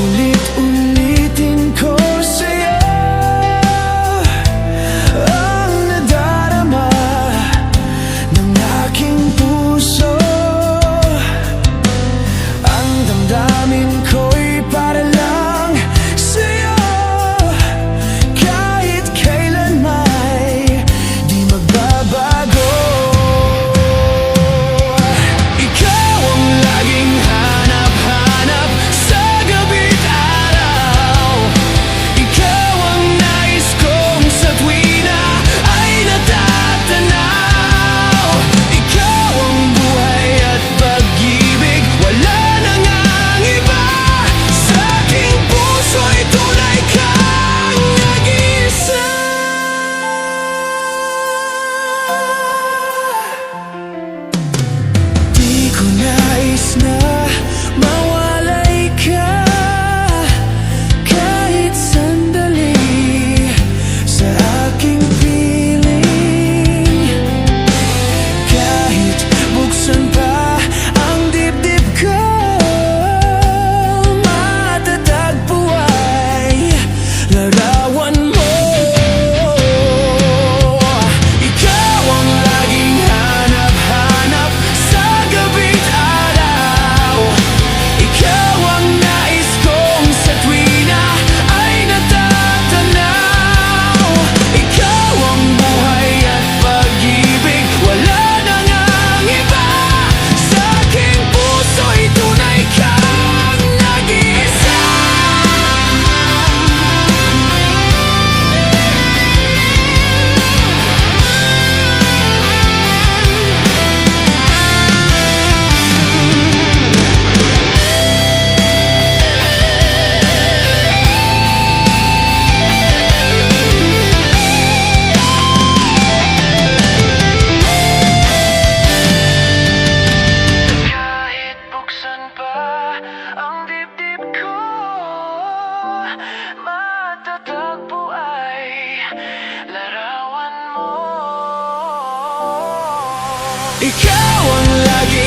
Ulit-ulitin ko sa'yo ang nadarama ng aking puso. Ang damdamin ko'y para lang sa'yo, kahit kailan may di magbabago. Ikaw ang laging hanap-hanap sa gabi't araw. Ikaw ang nais kong sa tuwi na ay natatanaw. Ikaw ang buhay at pag-ibig, wala nang ang iba. Sa aking puso'y tunay kang nag-iisa. Di ko nais na mawalay ka kahit sandali sa aking piling. Kahit buksan pa ang dibdib ko, matatagpo ay larawan mo. Ikaw ang laging hanap-hanap sa gabi't araw. Ikaw ang nais kong sa tuwi na ay natatanaw. Ikaw ang buhay at pag-ibig, wala nang ang iba. Sa aking puso'y tunay kang nag-iisa. Kahit buksan pa ang dibdib ko, matatagpo ay larawan mo. Ikaw ang lagi